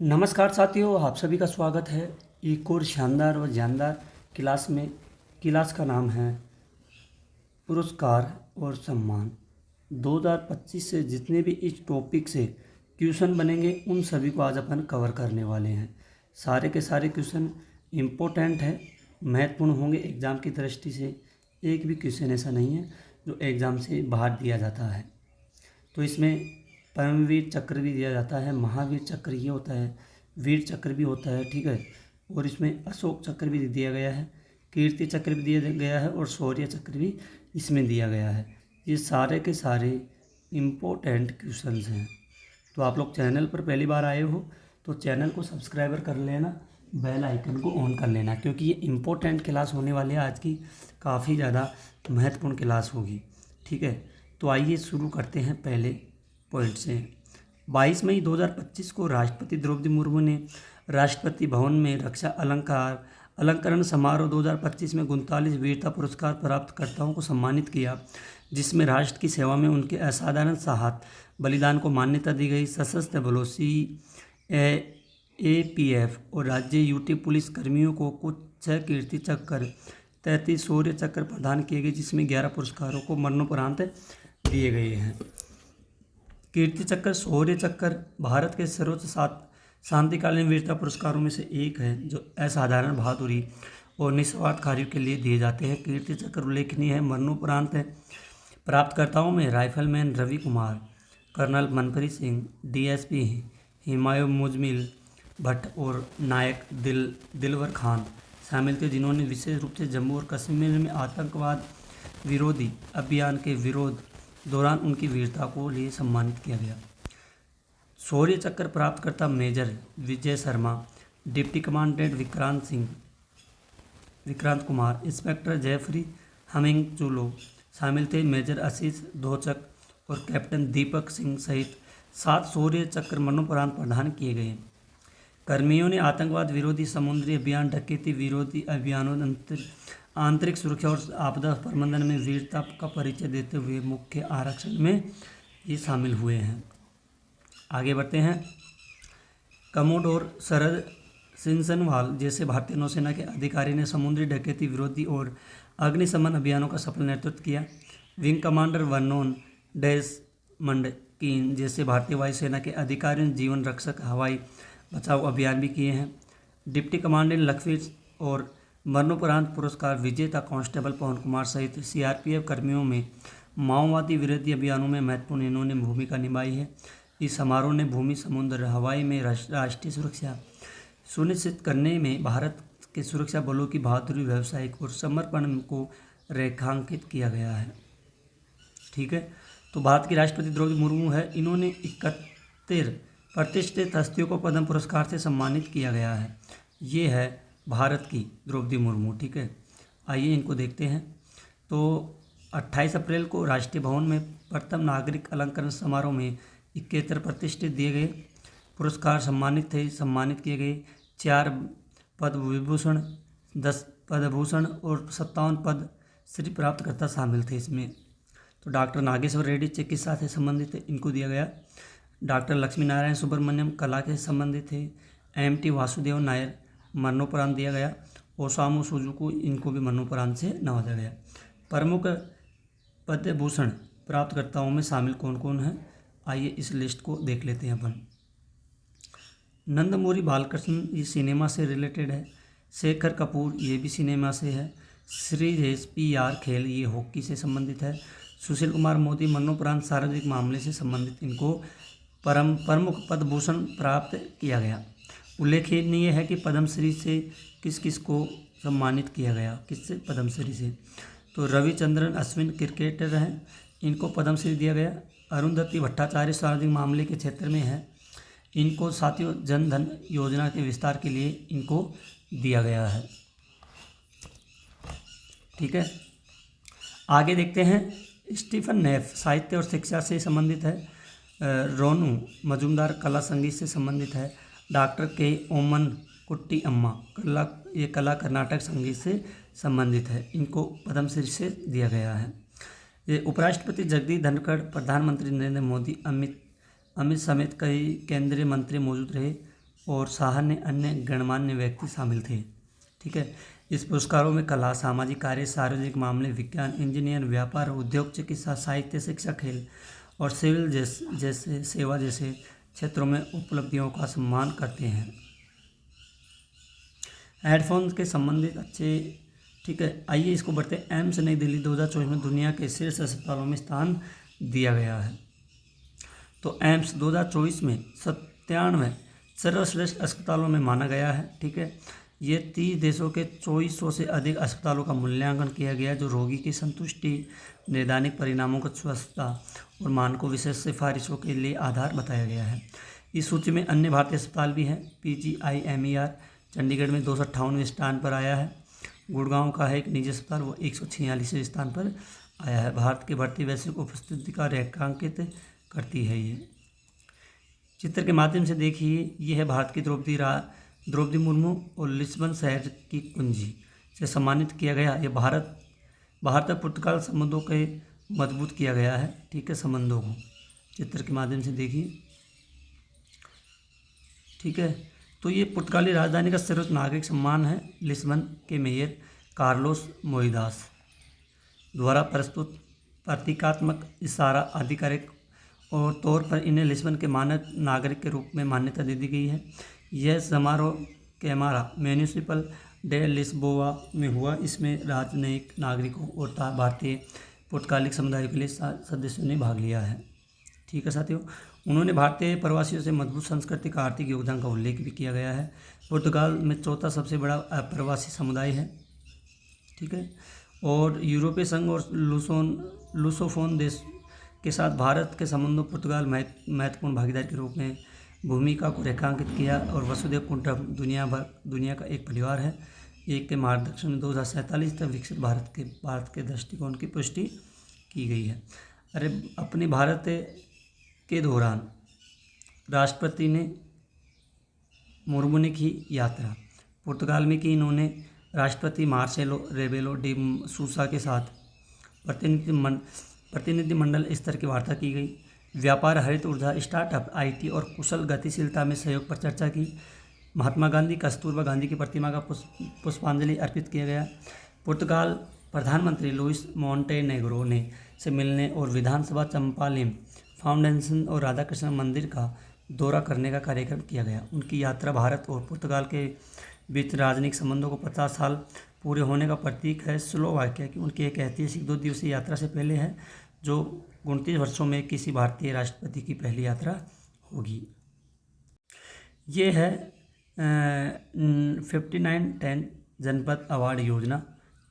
नमस्कार साथियों, आप सभी का स्वागत है एक और शानदार व जानदार क्लास में। क्लास का नाम है पुरस्कार और सम्मान। 2025 से जितने भी इस टॉपिक से क्वेश्चन बनेंगे उन सभी को आज अपन कवर करने वाले हैं। सारे के सारे क्वेश्चन इम्पोर्टेंट है, महत्वपूर्ण होंगे एग्ज़ाम की दृष्टि से। एक भी क्वेश्चन ऐसा नहीं है जो एग्ज़ाम से बाहर दिया जाता है। तो इसमें परमवीर चक्र भी दिया जाता है, महावीर चक्र ये होता है, वीर चक्र भी होता है, ठीक है। और इसमें अशोक चक्र भी दिया गया है, कीर्ति चक्र भी दिया गया है और शौर्य चक्र भी इसमें दिया गया है। ये सारे के सारे इम्पोर्टेंट क्वेश्चंस हैं। तो आप लोग चैनल पर पहली बार आए हो तो चैनल को सब्सक्राइबर कर लेना, बेल आइकन को ऑन कर लेना, क्योंकि ये इम्पोर्टेंट क्लास होने वाली है। आज की काफ़ी ज़्यादा महत्वपूर्ण क्लास होगी, ठीक है। तो आइए शुरू करते हैं पहले पॉइंट से। 22 मई 2025 को राष्ट्रपति द्रौपदी मुर्मू ने राष्ट्रपति भवन में रक्षा अलंकरण समारोह 2025 में 39 वीरता पुरस्कार प्राप्तकर्ताओं को सम्मानित किया, जिसमें राष्ट्र की सेवा में उनके असाधारण साहस बलिदान को मान्यता दी गई। सशस्त्र बलों APF और राज्य यूटी पुलिस कर्मियों को कुछ 6 कीर्ति चक्र, 33 शौर्य चक्र प्रदान किए गए, जिसमें 11 पुरस्कारों को मरणोपरांत दिए गए हैं। कीर्ति चक्र, शौर्य चक्र भारत के सर्वोच्च शांतिकालीन वीरता पुरस्कारों में से एक है, जो असाधारण बहादुरी और निस्वार्थ कार्यों के लिए दिए जाते हैं। कीर्ति चक्र उल्लेखनीय है। मरणोपरांत प्राप्तकर्ताओं में rifleman Ravi Kumar, colonel Manpreet Singh, DSP Himayun Muzammil Bhatt और नायक दिलवर खान शामिल थे, जिन्होंने विशेष रूप से जम्मू और कश्मीर में आतंकवाद विरोधी अभियान के विरोध दौरान उनकी वीरता को लिए सम्मानित किया गया। शौर्य चक्र प्राप्तकर्ता major Vijay Sharma, deputy commandant Vikrant Kumar, inspector Jeffrey Humingchulo शामिल थे। मेजर आशीष धोचक और कैप्टन दीपक सिंह सहित 7 शौर्य चक्र मरणोपरांत प्रदान किए गए। कर्मियों ने आतंकवाद विरोधी समुद्री अभियान, डकैती विरोधी अभियानों, आंतरिक सुरक्षा और आपदा प्रबंधन में वीरता का परिचय देते हुए मुख्य आरक्षण में ये शामिल हुए हैं। आगे बढ़ते हैं। कमोडोर शरद सिंसनवाल जैसे भारतीय नौसेना के अधिकारी ने समुद्री डकैती विरोधी और अग्निशमन अभियानों का सफल नेतृत्व किया। विंग कमांडर वर्नोन डेसमंडकीन जैसे भारतीय वायुसेना के अधिकारियों ने जीवन रक्षक हवाई बचाव अभियान भी किए हैं। डिप्टी कमांडेंट लखवीर और मरणोपरांत पुरस्कार विजेता कांस्टेबल पवन कुमार सहित CRPF कर्मियों में माओवादी विरोधी अभियानों में महत्वपूर्ण इन्होंने भूमिका निभाई है। इस समारोह ने भूमि, समुद्र, हवाई में राष्ट्रीय सुरक्षा सुनिश्चित करने में भारत के सुरक्षा बलों की बहादुरी, व्यावसायिक और समर्पण को रेखांकित किया गया है, ठीक है। तो भारत की राष्ट्रपति द्रौपदी मुर्मू है, इन्होंने 71 प्रतिष्ठित हस्तियों को पद्म पुरस्कार से सम्मानित किया गया है। ये है भारत की द्रौपदी मुर्मू, ठीक है। आइए इनको देखते हैं। तो 28 अप्रैल को राष्ट्रीय भवन में प्रथम नागरिक अलंकरण समारोह में 71 प्रतिष्ठित दिए गए पुरस्कार सम्मानित किए गए। 4 पद्म विभूषण, 10 पद्म भूषण और 57 पद श्री प्राप्तकर्ता शामिल थे इसमें। तो डॉक्टर नागेश्वर रेड्डी चिकित्सा से संबंधित थे, इनको दिया गया। डॉक्टर लक्ष्मी नारायण सुब्रमण्यम कला के संबंधित थे। MT वासुदेव नायर मरणोपरांत दिया गया। ओसामू सुजुकी, इनको भी मरणोपरांत से नवाजा गया। प्रमुख पद्म भूषण प्राप्तकर्ताओं में शामिल कौन कौन है, आइए इस लिस्ट को देख लेते हैं अपन। नंदमूरी बालकृष्ण, ये सिनेमा से रिलेटेड है। शेखर कपूर, ये भी सिनेमा से है। श्रीजेश PR खेल, ये हॉकी से संबंधित है। सुशील कुमार मोदी मरणोपरांत सार्वजनिक मामले से संबंधित, इनको प्रमुख पद्म भूषण प्राप्त किया गया। उल्लेखनीय है कि पद्मश्री से किस किस को सम्मानित किया गया, किससे, पद्मश्री से। तो रविचंद्रन अश्विन क्रिकेटर हैं, इनको पद्मश्री दिया गया। अरुंधति भट्टाचार्य सार्वजनिक मामले के क्षेत्र में है, इनको साथियों जन धन योजना के विस्तार के लिए इनको दिया गया है, ठीक है। आगे देखते हैं। स्टीफन नेफ साहित्य और शिक्षा से संबंधित है। रोनू मजुमदार कला संगीत से संबंधित है। डॉक्टर K ओमन कुट्टी अम्मा कला कर्नाटक संगीत से संबंधित है, इनको पद्मश्री से दिया गया है। ये उपराष्ट्रपति जगदीप धनखड़, प्रधानमंत्री नरेंद्र मोदी, अमित समेत कई केंद्रीय मंत्री मौजूद रहे और साहन्य अन्य गणमान्य व्यक्ति शामिल थे। ठीक है। इस पुरस्कारों में कला, सामाजिक कार्य, सार्वजनिक मामले, विज्ञान, इंजीनियर, व्यापार, उद्योग, चिकित्सा, साहित्य, शिक्षा, खेल और सिविल जैसे सेवा जैसे क्षेत्रों में उपलब्धियों का सम्मान करते हैं। हेडफोन्स के संबंधित अच्छे, ठीक है, आइए इसको बढ़ते हैं। एम्स नई दिल्ली 2024 में दुनिया के शीर्ष अस्पतालों में स्थान दिया गया है। तो एम्स 2024 में 97 सर्वश्रेष्ठ अस्पतालों में माना गया है। ठीक है। ये 30 देशों के 2400 से अधिक अस्पतालों का मूल्यांकन किया गया जो रोगी की संतुष्टि, नैदानिक परिणामों की स्वच्छता और मानकों विशेष सिफारिशों के लिए आधार बताया गया है। इस सूची में अन्य भारतीय अस्पताल भी हैं। PGIMER चंडीगढ़ में 258वें स्थान पर आया है। गुड़गांव का है एक निजी अस्पताल, वो 146वें स्थान पर आया है। भारत के बढ़ती वैश्विक उपस्थिति का रेखांकित करती है। ये चित्र के माध्यम से देखिए, ये है भारत की द्रौपदी मुर्मू और लिस्बन शहर की कुंजी से सम्मानित किया गया। ये भारत और पुर्तगाल संबंधों के मजबूत किया गया है। ठीक है, संबंधों को चित्र के माध्यम से देखिए। ठीक है, तो ये पुर्तगाली राजधानी का सर्वोच्च नागरिक सम्मान है। लिस्बन के मेयर कार्लोस मोइदास द्वारा प्रस्तुत प्रतीकात्मक इशारा आधिकारिक और तौर पर इन्हें लिस्बन के मानक नागरिक के रूप में मान्यता दे दी गई है। यह समारोह कैमारा म्यूनिसिपल डे लिस्बोआ में हुआ। इसमें राजनयिक नागरिकों और भारतीय पुर्तगाली समुदाय के लिए सदस्यों ने भाग लिया है। ठीक है साथियों, उन्होंने भारतीय प्रवासियों से मजबूत सांस्कृतिक आर्थिक योगदान का उल्लेख भी किया गया है। पुर्तगाल में चौथा सबसे बड़ा प्रवासी समुदाय है। ठीक है, और यूरोपीय संघ और लूसोफोन देश के साथ भारत के संबंधों पुर्तगाल महत्वपूर्ण भागीदार के रूप में भूमिका को रेखांकित किया और वसुधैव कुटुंबकम दुनिया का एक परिवार है एक के मार्गदर्शन में 2047 तक विकसित भारत के दृष्टिकोण की पुष्टि की गई है। अरे अपने भारत के दौरान राष्ट्रपति ने मुर्मू ने की यात्रा पुर्तगाल में की। इन्होंने राष्ट्रपति मार्सेलो रेबेलो डी सूसा के साथ प्रतिनिधिमंडल स्तर की वार्ता की गई। व्यापार, हरित ऊर्जा, स्टार्टअप, IT और कुशल गतिशीलता में सहयोग पर चर्चा की। महात्मा गांधी, कस्तूरबा गांधी की प्रतिमा का पुष्पांजलि अर्पित किया गया। पुर्तगाल प्रधानमंत्री लुइस मोंटेनेग्रो ने से मिलने और विधानसभा चंपालेम फाउंडेशन और राधाकृष्ण मंदिर का दौरा करने का कार्यक्रम किया गया। उनकी यात्रा भारत और पुर्तगाल के बीच राजनीतिक संबंधों को 50 साल पूरे होने का प्रतीक है। स्लोवाकिया की उनकी एक ऐतिहासिक 2 दिवसीय यात्रा से पहले है, जो 29 वर्षों में किसी भारतीय राष्ट्रपति की पहली यात्रा होगी। ये है 5910 जनपद अवार्ड योजना,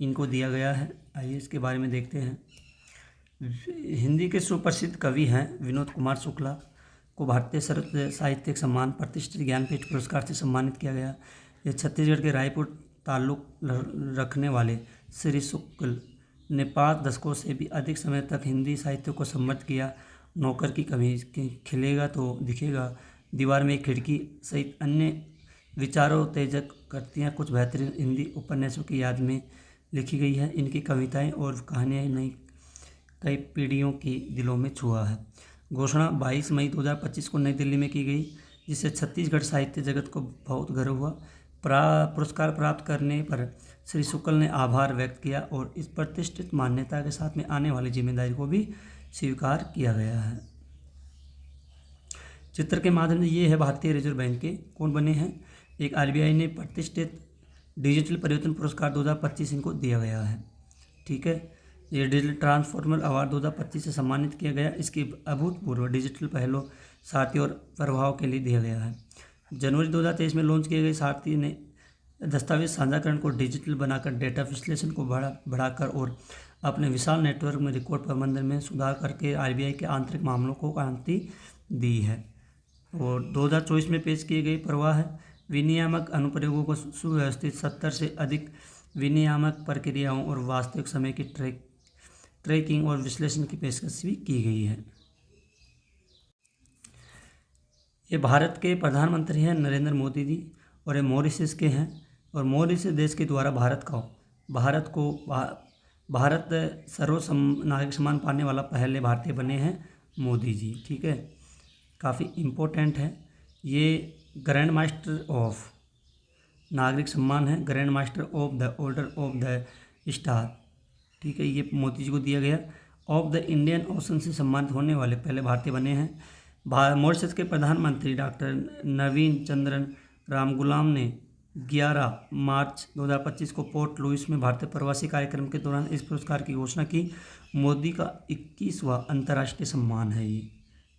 इनको दिया गया है। आइए इसके बारे में देखते हैं। हिंदी के सुप्रसिद्ध कवि हैं विनोद कुमार शुक्ला को भारतीय सर्वोच्च साहित्यिक सम्मान प्रतिष्ठित ज्ञानपीठ पुरस्कार से सम्मानित किया गया। ये छत्तीसगढ़ के रायपुर ताल्लुक रखने वाले श्री शुक्ल ने 5 दशकों से भी अधिक समय तक हिंदी साहित्य को समृद्ध किया। नौकर की कमी, खिलेगा तो दिखेगा, दीवार में एक खिड़की सहित अन्य विचारोत्तेजक कृतियाँ कुछ बेहतरीन हिंदी उपन्यासों की याद में लिखी गई है। इनकी कविताएं और कहानियाँ कई पीढ़ियों के दिलों में छुआ है। घोषणा 22 मई 2025 को नई दिल्ली में की गई, जिससे छत्तीसगढ़ साहित्य जगत को बहुत गर्व हुआ। पुरस्कार प्राप्त करने पर श्री शुक्ल ने आभार व्यक्त किया और इस प्रतिष्ठित मान्यता के साथ में आने वाली जिम्मेदारी को भी स्वीकार किया गया है। चित्र के माध्यम से ये है भारतीय रिजर्व बैंक के कौन बने हैं। एक RBI ने प्रतिष्ठित डिजिटल परिवर्तन पुरस्कार 2025 इनको दिया गया है। ठीक है, ये डिजिटल ट्रांसफॉर्मर अवार्ड 2025 से सम्मानित किया गया। इसकी अभूतपूर्व डिजिटल पहलों, सारथी और प्रभाव के लिए दिया गया है। जनवरी 2023 में लॉन्च किए गए सारथी ने दस्तावेज साझाकरण को डिजिटल बनाकर डेटा विश्लेषण को बढ़ाकर और अपने विशाल नेटवर्क में रिकॉर्ड प्रबंधन में सुधार करके RBI के आंतरिक मामलों को क्रांति दी है। और 2024 में पेश किए गए प्रवाह विनियामक अनुप्रयोगों को सुव्यवस्थित 70 से अधिक विनियामक प्रक्रियाओं और वास्तविक समय की ट्रैकिंग और विश्लेषण की पेशकश भी की गई है। ये भारत के प्रधानमंत्री हैं नरेंद्र मोदी जी और ये मॉरिशस के हैं। और मॉरिशस देश के द्वारा भारत सर्वोच्च नागरिक सम्मान पाने वाला पहले भारतीय बने हैं मोदी जी। ठीक है, काफ़ी इम्पोर्टेंट है। ये ग्रैंड मास्टर ऑफ, नागरिक सम्मान है grand master of the order of the star, ठीक है, ये मोदी जी को दिया गया। ऑफ द इंडियन ओशन से सम्मानित होने वाले पहले भारतीय बने हैं। मॉरिशस के प्रधानमंत्री डॉक्टर नवीन चंद्रन रामगुलाम ने 11 मार्च 2025 को पोर्ट लुइस में भारतीय प्रवासी कार्यक्रम के दौरान इस पुरस्कार की घोषणा की। मोदी का 21वां अंतर्राष्ट्रीय सम्मान है ये,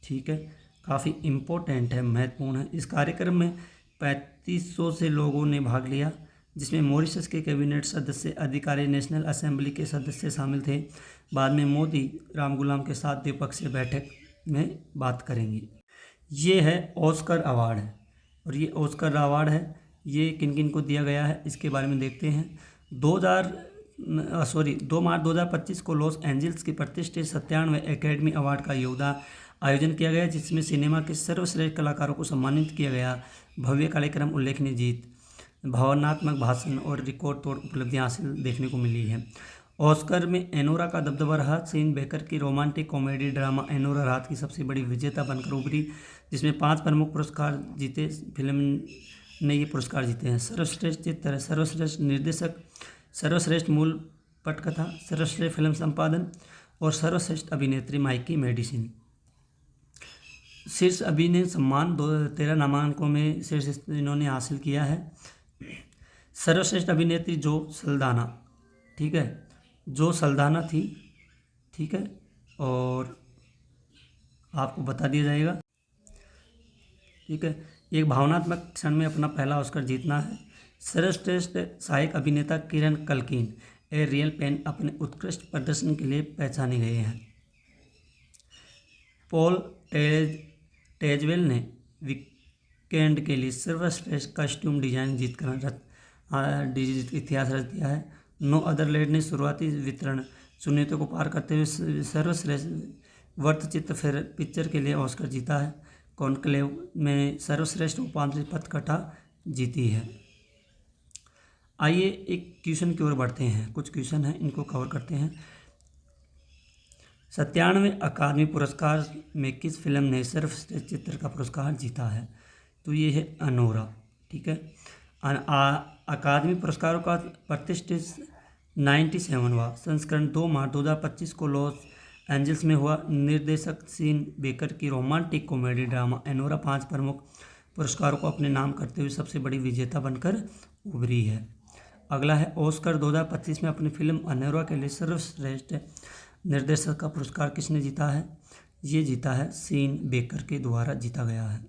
ठीक है, काफ़ी इम्पोर्टेंट है, महत्वपूर्ण है। इस कार्यक्रम में 3500 से लोगों ने भाग लिया, जिसमें मॉरिशस के कैबिनेट सदस्य, अधिकारी, नेशनल असेंबली के सदस्य शामिल थे। बाद में मोदी रामगुलाम के साथ द्विपक्षीय बैठक में बात करेंगे। ये है ऑस्कर अवार्ड है, और ये ऑस्कर अवार्ड है, ये किन किन को दिया गया है इसके बारे में देखते हैं। 2 मार्च 2025 को लॉस एंजल्स की प्रतिष्ठित 97वें एकेडमी अवार्ड का आयोजन किया गया, जिसमें सिनेमा के सर्वश्रेष्ठ कलाकारों को सम्मानित किया गया। भव्य कार्यक्रम, उल्लेखनीय जीत, भावनात्मक भाषण और रिकॉर्ड तोड़ उपलब्धियां हासिल देखने को मिली है। ऑस्कर में एनोरा का दबदबा रहा। सीन बेकर की रोमांटिक कॉमेडी ड्रामा एनोरा रात की सबसे बड़ी विजेता बनकर उभरी, जिसमें 5 प्रमुख पुरस्कार जीते। फिल्म ने ये पुरस्कार जीते हैं: सर्वश्रेष्ठ चित्र, सर्वश्रेष्ठ निर्देशक, सर्वश्रेष्ठ मूल पटकथा, सर्वश्रेष्ठ फिल्म संपादन और सर्वश्रेष्ठ अभिनेत्री माइकी मेडिसिन। शीर्ष अभिनय सम्मान 13 नामांकनों में शीर्ष इन्होंने हासिल किया है। सर्वश्रेष्ठ अभिनेत्री जो सल्दाना, ठीक है, जो सल्दाना थी, ठीक है, और आपको बता दिया जाएगा, ठीक है। एक भावनात्मक क्षण में अपना पहला ऑस्कर जीतना है। सर्वश्रेष्ठ सहायक अभिनेता किरण कल्किन, ए रियल पेन, अपने उत्कृष्ट प्रदर्शन के लिए पहचाने गए हैं। पॉल टेजवेल ने वीकेंड के लिए सर्वश्रेष्ठ कॉस्ट्यूम डिजाइन जीतकर इतिहास रच दिया है। नो अदर लैंड ने शुरुआती वितरण चुनौतियों को पार करते हुए सर्वश्रेष्ठ वृत्तचित्र फिर पिक्चर के लिए ऑस्कर जीता है। कॉन्क्लेव में सर्वश्रेष्ठ उपांतरित पटकथा जीती है। आइए एक क्वेश्चन की ओर बढ़ते हैं, कुछ क्वेश्चन हैं, इनको कवर करते हैं। 97वें अकादमी पुरस्कार में किस फिल्म ने सर्वश्रेष्ठ चित्र का पुरस्कार जीता है? तो ये है अनोरा, ठीक है। अकादमी पुरस्कारों का प्रतिष्ठित 97वां संस्करण 2 मार्च 2025 को लॉस एंजल्स में हुआ। निर्देशक सीन बेकर की रोमांटिक कॉमेडी ड्रामा एनोरा 5 प्रमुख पुरस्कारों को अपने नाम करते हुए सबसे बड़ी विजेता बनकर उभरी है। अगला है ऑस्कर 2025 में अपनी फिल्म अनोरा के लिए सर्वश्रेष्ठ निर्देशक का पुरस्कार किसने जीता है? ये जीता है सीन बेकर के द्वारा जीता गया है।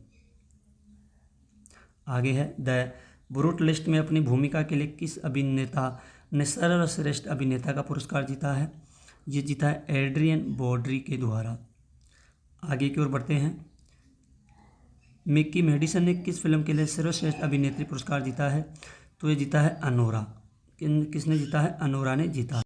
आगे है द ब्रूटलिस्ट में अपनी भूमिका के लिए किस अभिनेता ने सर्वश्रेष्ठ अभिनेता का पुरस्कार जीता है? ये जीता है एड्रियन ब्रॉडी के द्वारा। आगे की ओर बढ़ते हैं। मिकी मेडिसन ने किस फिल्म के लिए सर्वश्रेष्ठ अभिनेत्री पुरस्कार जीता है? तो ये जीता है अनोरा। किसने जीता है? अनोरा ने जीता।